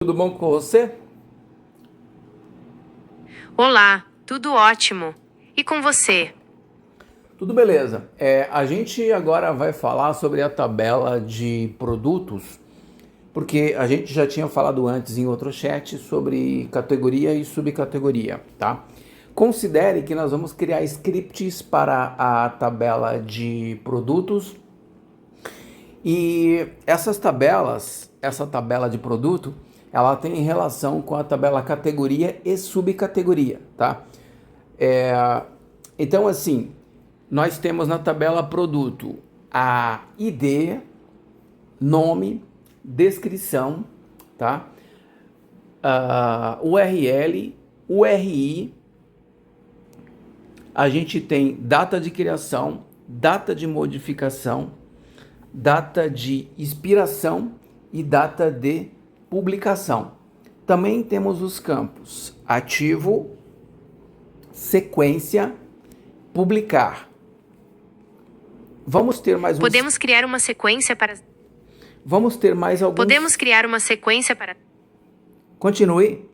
Tudo bom com você? Olá, tudo ótimo. E com você? Tudo beleza. A gente agora vai falar sobre a tabela de produtos, porque a gente já tinha falado antes em outro chat sobre categoria e subcategoria, tá? Considere que nós vamos criar scripts para a tabela de produtos e essa tabela de produto, ela tem relação com a tabela categoria e subcategoria, tá? Então, assim, nós temos na tabela produto a ID, nome, descrição, tá? URL, URI, a gente tem data de criação, data de modificação, data de expiração e data de publicação. Também temos os campos ativo, sequência, publicar. Vamos ter mais Podemos criar uma sequência para. Vamos ter mais alguns. Podemos criar uma sequência para. Continue.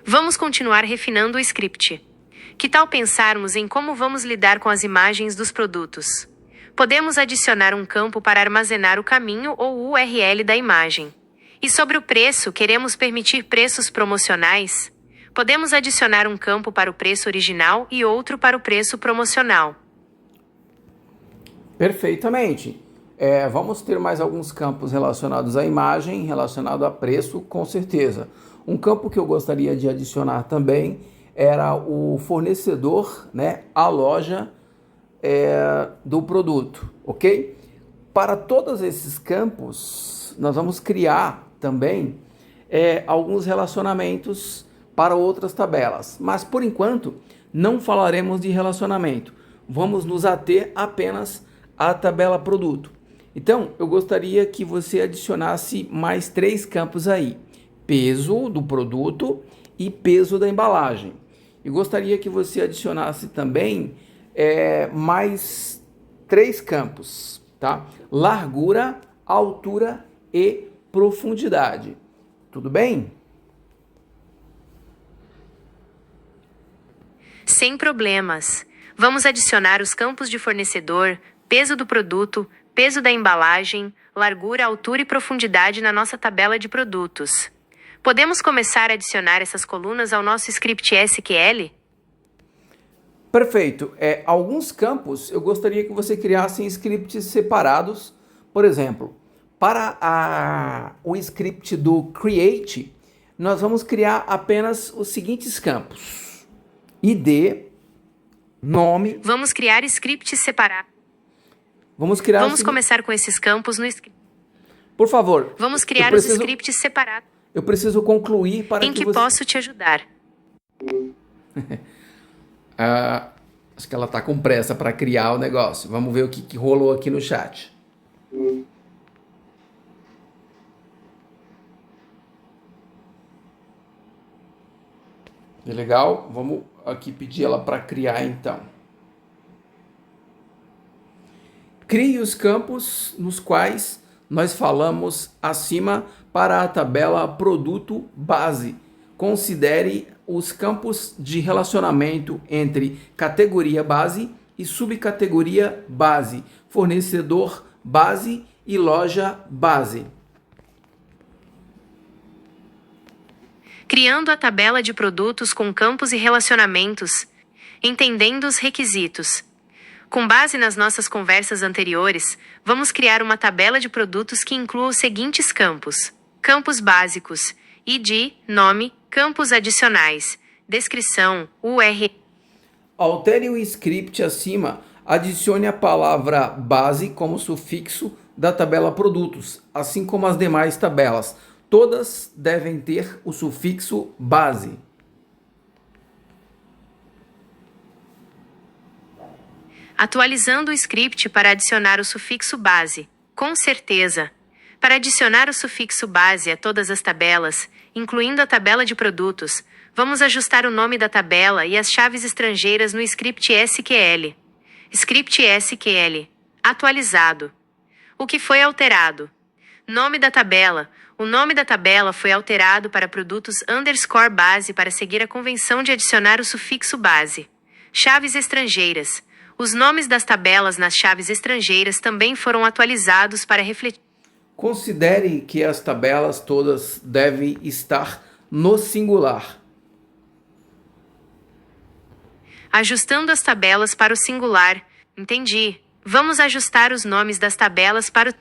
Vamos continuar refinando o script. Que tal pensarmos em como vamos lidar com as imagens dos produtos? Podemos adicionar um campo para armazenar o caminho ou o URL da imagem. E sobre o preço, queremos permitir preços promocionais? Podemos adicionar um campo para o preço original e outro para o preço promocional. Perfeitamente. Vamos ter mais alguns campos relacionados à imagem, relacionado a preço, com certeza. Um campo que eu gostaria de adicionar também era o fornecedor, né, a loja do produto, ok? Para todos esses campos, nós vamos criar também alguns relacionamentos para outras tabelas. Mas, por enquanto, não falaremos de relacionamento. Vamos nos ater apenas à tabela produto. Então, eu gostaria que você adicionasse mais 3 campos aí. Peso do produto e peso da embalagem. E gostaria que você adicionasse também mais 3 campos, tá? Largura, altura e profundidade. Tudo bem? Sem problemas. Vamos adicionar os campos de fornecedor, peso do produto, peso da embalagem, largura, altura e profundidade na nossa tabela de produtos. Podemos começar a adicionar essas colunas ao nosso script SQL? Perfeito. Alguns campos eu gostaria que você criasse em scripts separados. Por exemplo, para o script do create, nós vamos criar apenas os seguintes campos: ID, nome. Vamos criar scripts separados. Vamos começar com esses campos no script. Por favor. Vamos criar os scripts separados. Eu preciso concluir para em que você... posso te ajudar? Acho que ela está com pressa para criar o negócio. Vamos ver o que rolou aqui no chat. Legal? Vamos aqui pedir ela para criar então. Crie os campos nos quais nós falamos acima para a tabela produto base. Considere os campos de relacionamento entre categoria base e subcategoria base, fornecedor base e loja base. Criando a tabela de produtos com campos e relacionamentos, entendendo os requisitos. Com base nas nossas conversas anteriores, vamos criar uma tabela de produtos que inclua os seguintes campos: campos básicos, ID, nome, campos adicionais, descrição, URL. Altere o script acima, adicione a palavra base como sufixo da tabela produtos, assim como as demais tabelas. Todas devem ter o sufixo base. Atualizando o script para adicionar o sufixo base. Com certeza. Para adicionar o sufixo base a todas as tabelas, incluindo a tabela de produtos, vamos ajustar o nome da tabela e as chaves estrangeiras no script SQL. Script SQL. Atualizado. O que foi alterado? Nome da tabela. O nome da tabela foi alterado para produtos underscore base para seguir a convenção de adicionar o sufixo base. Chaves estrangeiras. Os nomes das tabelas nas chaves estrangeiras também foram atualizados para refletir. Considere que as tabelas todas devem estar no singular. Ajustando as tabelas para o singular. Entendi. Vamos ajustar os nomes das tabelas para o...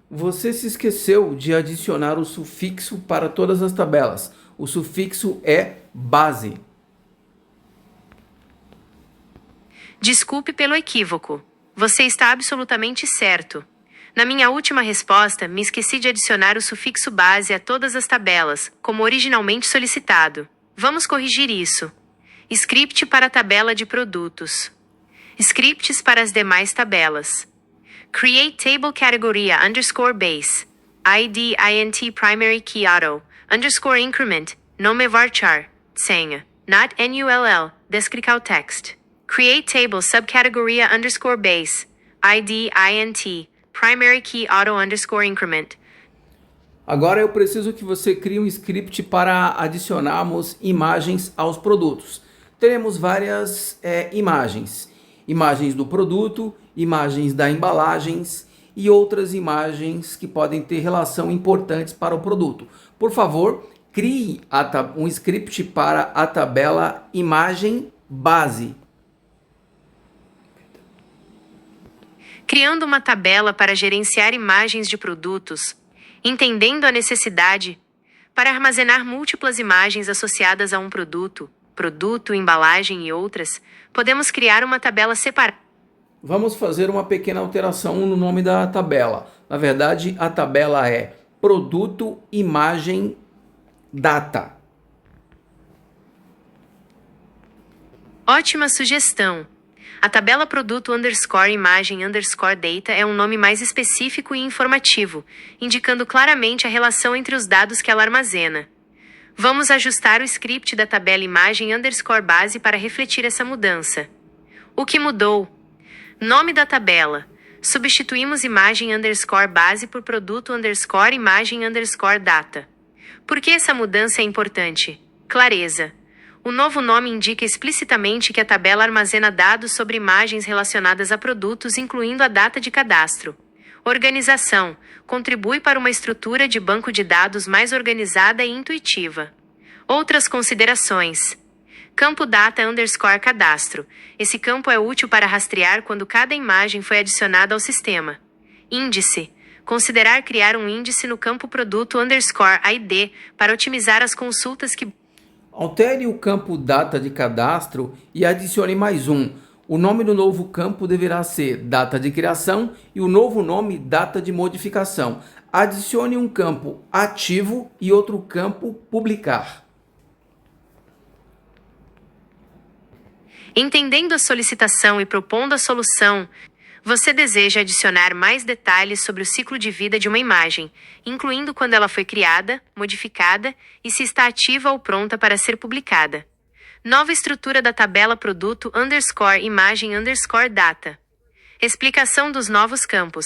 Você se esqueceu de adicionar o sufixo para todas as tabelas. O sufixo é base. Desculpe pelo equívoco. Você está absolutamente certo. Na minha última resposta, me esqueci de adicionar o sufixo base a todas as tabelas, como originalmente solicitado. Vamos corrigir isso. Script para a tabela de produtos. Scripts para as demais tabelas. Create table categoria underscore base. ID int primary key auto. Underscore increment. Nome varchar. Senha. Not null. Descrical text. Create table subcategoria underscore base. ID int primary key auto underscore increment. Agora eu preciso que você crie um script para adicionarmos imagens aos produtos. Teremos várias imagens. Imagens do produto, imagens da embalagens e outras imagens que podem ter relação importantes para o produto. Por favor, crie um script para a tabela imagem base. Criando uma tabela para gerenciar imagens de produtos, entendendo a necessidade para armazenar múltiplas imagens associadas a um produto, embalagem e outras, podemos criar uma tabela separada. Vamos fazer uma pequena alteração no nome da tabela. Na verdade, a tabela é produto, imagem, data. Ótima sugestão! A tabela produto underscore imagem underscore data é um nome mais específico e informativo, indicando claramente a relação entre os dados que ela armazena. Vamos ajustar o script da tabela imagem underscore base para refletir essa mudança. O que mudou? Nome da tabela. Substituímos imagem underscore base por produto underscore imagem underscore data. Por que essa mudança é importante? Clareza. O novo nome indica explicitamente que a tabela armazena dados sobre imagens relacionadas a produtos, incluindo a data de cadastro. Organização. Contribui para uma estrutura de banco de dados mais organizada e intuitiva. Outras considerações. Campo data underscore cadastro. Esse campo é útil para rastrear quando cada imagem foi adicionada ao sistema. Índice. Considerar criar um índice no campo produto underscore ID para otimizar as consultas que... Altere o campo data de cadastro e adicione mais um. O nome do novo campo deverá ser data de criação e o novo nome data de modificação. Adicione um campo ativo e outro campo publicar. Entendendo a solicitação e propondo a solução, você deseja adicionar mais detalhes sobre o ciclo de vida de uma imagem, incluindo quando ela foi criada, modificada e se está ativa ou pronta para ser publicada. Nova estrutura da tabela produto underscore imagem underscore data. Explicação dos novos campos.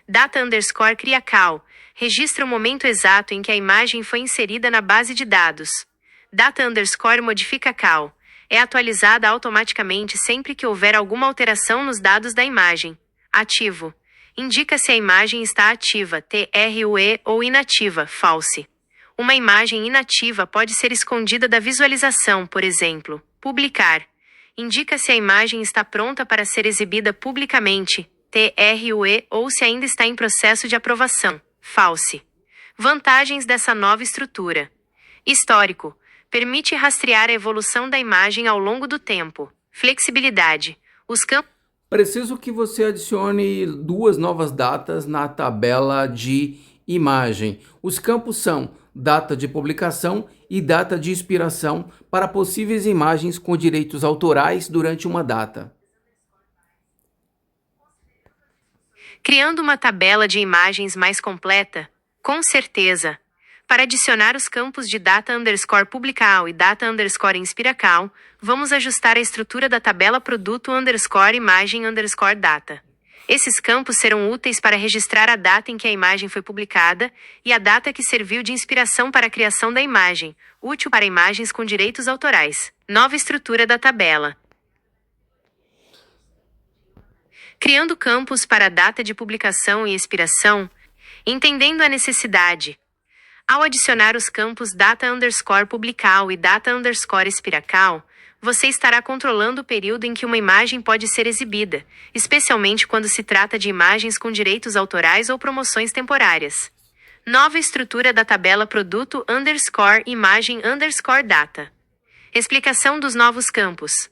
Data underscore criacal. Registra o momento exato em que a imagem foi inserida na base de dados. Data underscore modificacal. É atualizada automaticamente sempre que houver alguma alteração nos dados da imagem. Ativo. Indica se a imagem está ativa, TRUE, ou inativa, false. Uma imagem inativa pode ser escondida da visualização, por exemplo. Publicar. Indica se a imagem está pronta para ser exibida publicamente, TRUE, ou se ainda está em processo de aprovação, false. Vantagens dessa nova estrutura. Histórico. Permite rastrear a evolução da imagem ao longo do tempo. Flexibilidade. Os campos... Preciso que você adicione duas novas datas na tabela de imagem. Os campos são data de publicação e data de expiração para possíveis imagens com direitos autorais durante uma data. Criando uma tabela de imagens mais completa? Com certeza. Para adicionar os campos de data underscore publical e data underscore inspiracal, vamos ajustar a estrutura da tabela produto underscore imagem underscore data. Esses campos serão úteis para registrar a data em que a imagem foi publicada e a data que serviu de inspiração para a criação da imagem, útil para imagens com direitos autorais. Nova estrutura da tabela. Criando campos para a data de publicação e expiração, entendendo a necessidade. Ao adicionar os campos data_publical e data_expiracal, você estará controlando o período em que uma imagem pode ser exibida, especialmente quando se trata de imagens com direitos autorais ou promoções temporárias. Nova estrutura da tabela produto_imagem_data. Explicação dos novos campos.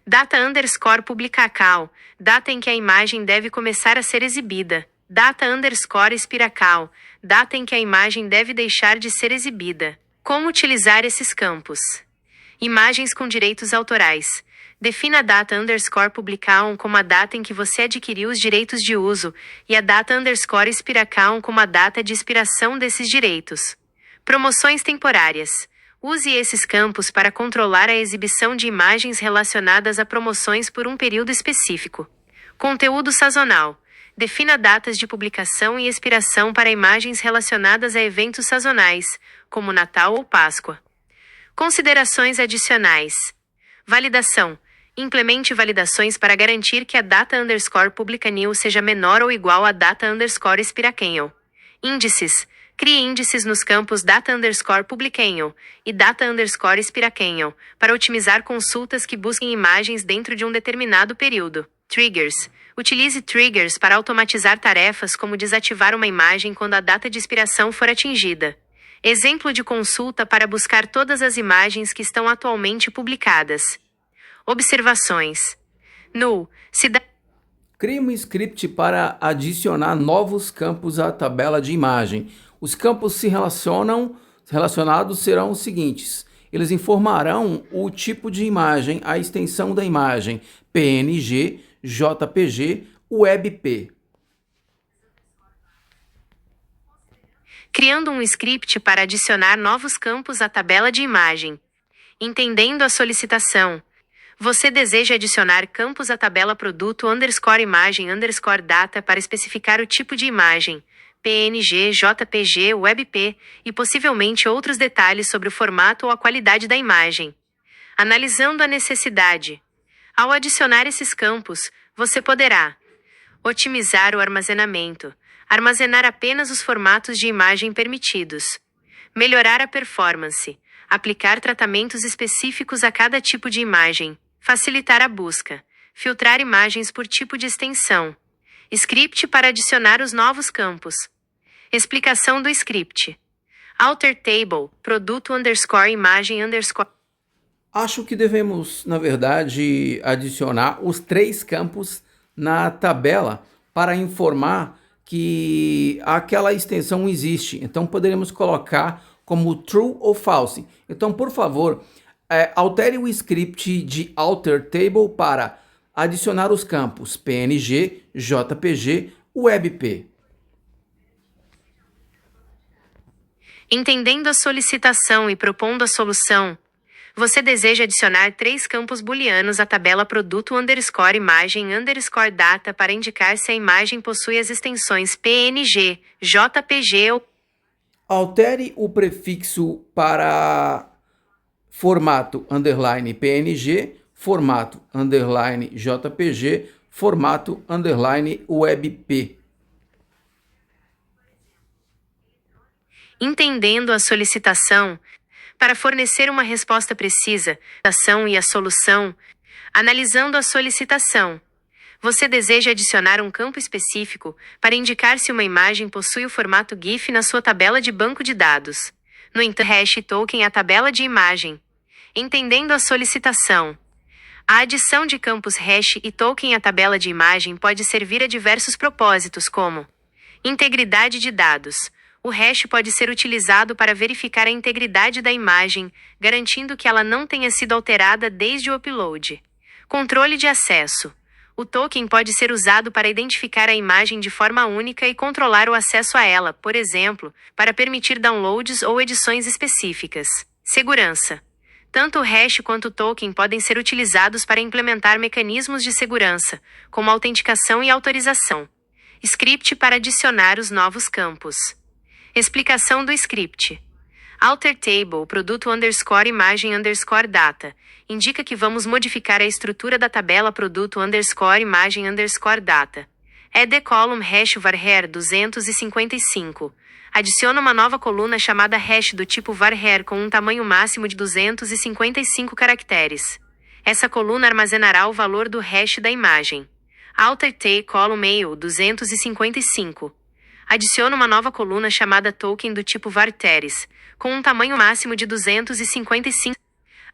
Data_publicacal, data em que a imagem deve começar a ser exibida. Data_expiracal, data em que a imagem deve deixar de ser exibida. Como utilizar esses campos? Imagens com direitos autorais. Defina a data_publical como a data em que você adquiriu os direitos de uso e a data_expiracal como a data de expiração desses direitos. Promoções temporárias. Use esses campos para controlar a exibição de imagens relacionadas a promoções por um período específico. Conteúdo sazonal. Defina datas de publicação e expiração para imagens relacionadas a eventos sazonais, como Natal ou Páscoa. Considerações adicionais. Validação. Implemente validações para garantir que a data_publicanil seja menor ou igual a data_expiracanil. Índices. Crie índices nos campos data_publicanil e data_expiracanil para otimizar consultas que busquem imagens dentro de um determinado período. Triggers. Utilize triggers para automatizar tarefas como desativar uma imagem quando a data de expiração for atingida. Exemplo de consulta para buscar todas as imagens que estão atualmente publicadas. Observações. Crie um script para adicionar novos campos à tabela de imagem. Os campos relacionados serão os seguintes. Eles informarão o tipo de imagem, a extensão da imagem, PNG, JPG, WebP. Criando um script para adicionar novos campos à tabela de imagem. Entendendo a solicitação. Você deseja adicionar campos à tabela produto_imagem_data para especificar o tipo de imagem, PNG, JPG, WebP e possivelmente outros detalhes sobre o formato ou a qualidade da imagem. Analisando a necessidade. Ao adicionar esses campos, você poderá otimizar o armazenamento. Armazenar apenas os formatos de imagem permitidos. Melhorar a performance. Aplicar tratamentos específicos a cada tipo de imagem. Facilitar a busca. Filtrar imagens por tipo de extensão. Script para adicionar os novos campos. Explicação do script. Alter table, produto_imagem_. Acho que devemos, na verdade, adicionar os 3 campos na tabela para informar que aquela extensão existe. Então, poderemos colocar como true ou false. Então, por favor, altere o script de alter table para adicionar os campos PNG, JPG, WebP. Entendendo a solicitação e propondo a solução, você deseja adicionar 3 campos booleanos à tabela produto_imagem_data para indicar se a imagem possui as extensões PNG, JPG ou... Altere o prefixo para formato _PNG, formato _JPG, formato _WebP. Entendendo a solicitação, para fornecer uma resposta precisa, a ação e a solução, analisando a solicitação. Você deseja adicionar um campo específico para indicar se uma imagem possui o formato GIF na sua tabela de banco de dados. No entanto, hash token à tabela de imagem. Entendendo a solicitação. A adição de campos hash e token à tabela de imagem pode servir a diversos propósitos, como integridade de dados. O hash pode ser utilizado para verificar a integridade da imagem, garantindo que ela não tenha sido alterada desde o upload. Controle de acesso. O token pode ser usado para identificar a imagem de forma única e controlar o acesso a ela, por exemplo, para permitir downloads ou edições específicas. Segurança. Tanto o hash quanto o token podem ser utilizados para implementar mecanismos de segurança, como autenticação e autorização. Script para adicionar os novos campos. Explicação do script. Alter table, produto underscore imagem underscore data. Indica que vamos modificar a estrutura da tabela produto underscore imagem underscore data. Add column hash varchar 255. Adiciona uma nova coluna chamada hash do tipo varchar com um tamanho máximo de 255 caracteres. Essa coluna armazenará o valor do hash da imagem. Alter t column mail 255. Adiciona uma nova coluna chamada token do tipo varteres, com um tamanho máximo de 255.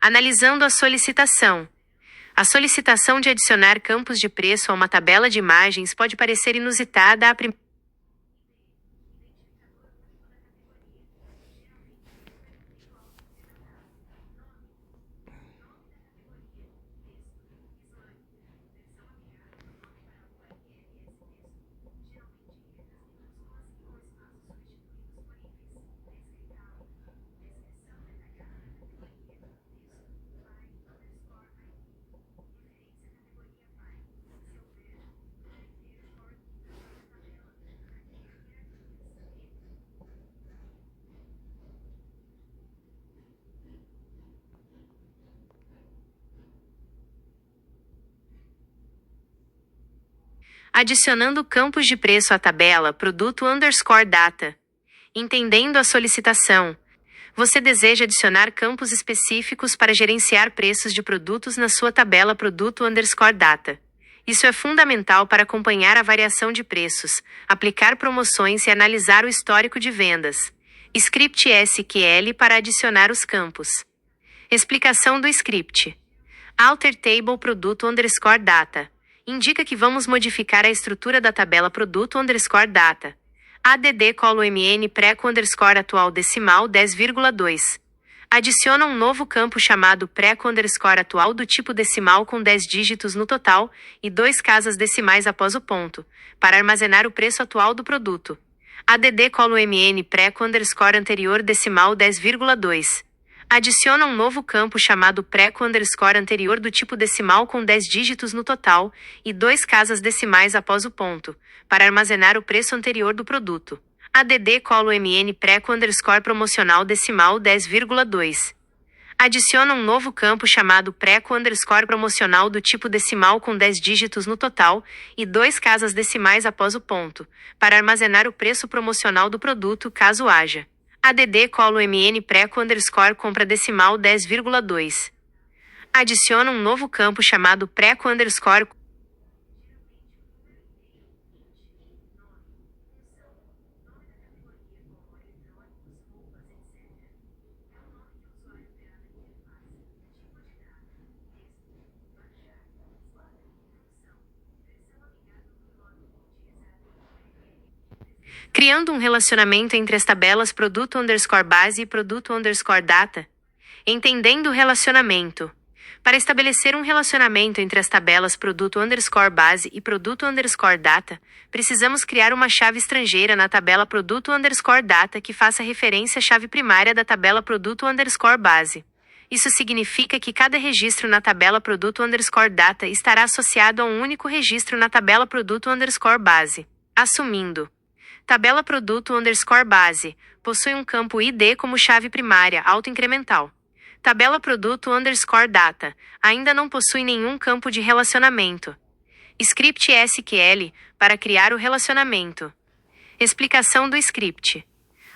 Analisando a solicitação. A solicitação de adicionar campos de preço a uma tabela de imagens pode parecer inusitada à primeira. Adicionando campos de preço à tabela produto underscore data. Entendendo a solicitação. Você deseja adicionar campos específicos para gerenciar preços de produtos na sua tabela produto underscore data. Isso é fundamental para acompanhar a variação de preços, aplicar promoções e analisar o histórico de vendas. Script SQL para adicionar os campos. Explicação do script. Alter table produto underscore data. Indica que vamos modificar a estrutura da tabela produto underscore data. Add colo mn preco underscore atual decimal 10,2. Adiciona um novo campo chamado preco underscore atual do tipo decimal com 10 dígitos no total e 2 casas decimais após o ponto, para armazenar o preço atual do produto. Add colo mn preco underscore anterior decimal 10,2. Adiciona um novo campo chamado preco underscore anterior do tipo decimal com 10 dígitos no total e 2 casas decimais após o ponto, para armazenar o preço anterior do produto. Add colo mn preco underscore promocional decimal 10,2. Adiciona um novo campo chamado preco underscore promocional do tipo decimal com 10 dígitos no total e 2 casas decimais após o ponto, para armazenar o preço promocional do produto caso haja. Add colo mn preco underscore compra decimal 10,2. Adiciona um novo campo chamado preco underscore. Criando um relacionamento entre as tabelas produto underscore base e produto underscore data. Entendendo o relacionamento. Para estabelecer um relacionamento entre as tabelas produto underscore base e produto underscore data, precisamos criar uma chave estrangeira na tabela produto underscore data que faça referência à chave primária da tabela produto underscore base. Isso significa que cada registro na tabela produto underscore data estará associado a um único registro na tabela produto underscore base. Assumindo. Tabela produto underscore base possui um campo ID como chave primária autoincremental. Tabela produto underscore data ainda não possui nenhum campo de relacionamento. Script SQL para criar o relacionamento. Explicação do script.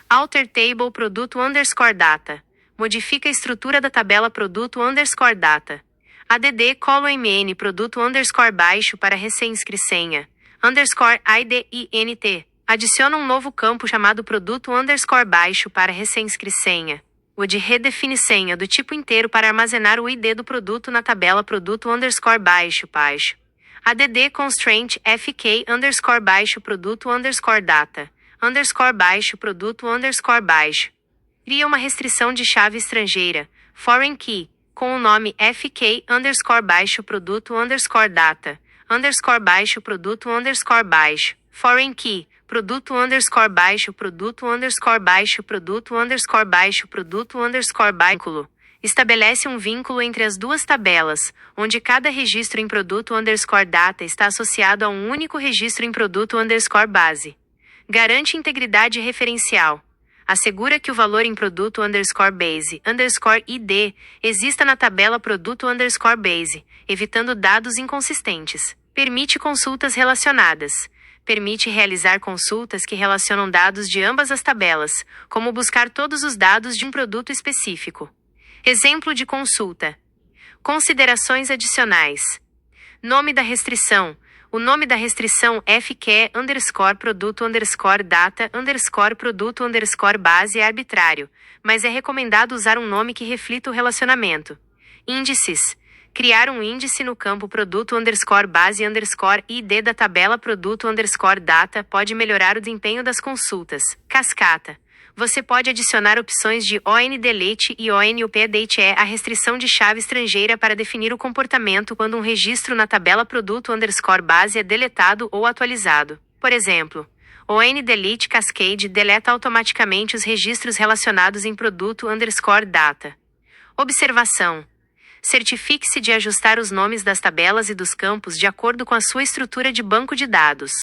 Alter table produto underscore data. Modifica a estrutura da tabela produto underscore data. Add colo mn produto underscore baixo para recém-inscri senha. Underscore IDINT. Adiciona um novo campo chamado produto underscore baixo para recém-inscri senha. O de redefine senha do tipo inteiro para armazenar o ID do produto na tabela produto underscore baixo. Add constraint fk underscore baixo produto underscore data. Underscore baixo produto underscore baixo. Cria uma restrição de chave estrangeira, foreign key, com o nome fk underscore baixo produto underscore data. Underscore baixo produto underscore baixo. Foreign key. Produto underscore baixo produto underscore baixo produto underscore baixo produto underscore baixo. Estabelece um vínculo entre as duas tabelas, onde cada registro em produto_data está associado a um único registro em produto_base. Garante integridade referencial. Assegura que o valor em produto_base_id exista na tabela produto_base, evitando dados inconsistentes. Permite consultas relacionadas. Permite realizar consultas que relacionam dados de ambas as tabelas, como buscar todos os dados de um produto específico. Exemplo de consulta. Considerações adicionais. Nome da restrição. O nome da restrição FQE_produto_data_produto_base é arbitrário, mas é recomendado usar um nome que reflita o relacionamento. Índices. Criar um índice no campo produto_base_id da tabela produto_data pode melhorar o desempenho das consultas. Cascata. Você pode adicionar opções de ONDelete e ONUpDate à restrição de chave estrangeira para definir o comportamento quando um registro na tabela produto_base é deletado ou atualizado. Por exemplo, ONDelete Cascade deleta automaticamente os registros relacionados em produto_data. Observação. Certifique-se de ajustar os nomes das tabelas e dos campos de acordo com a sua estrutura de banco de dados.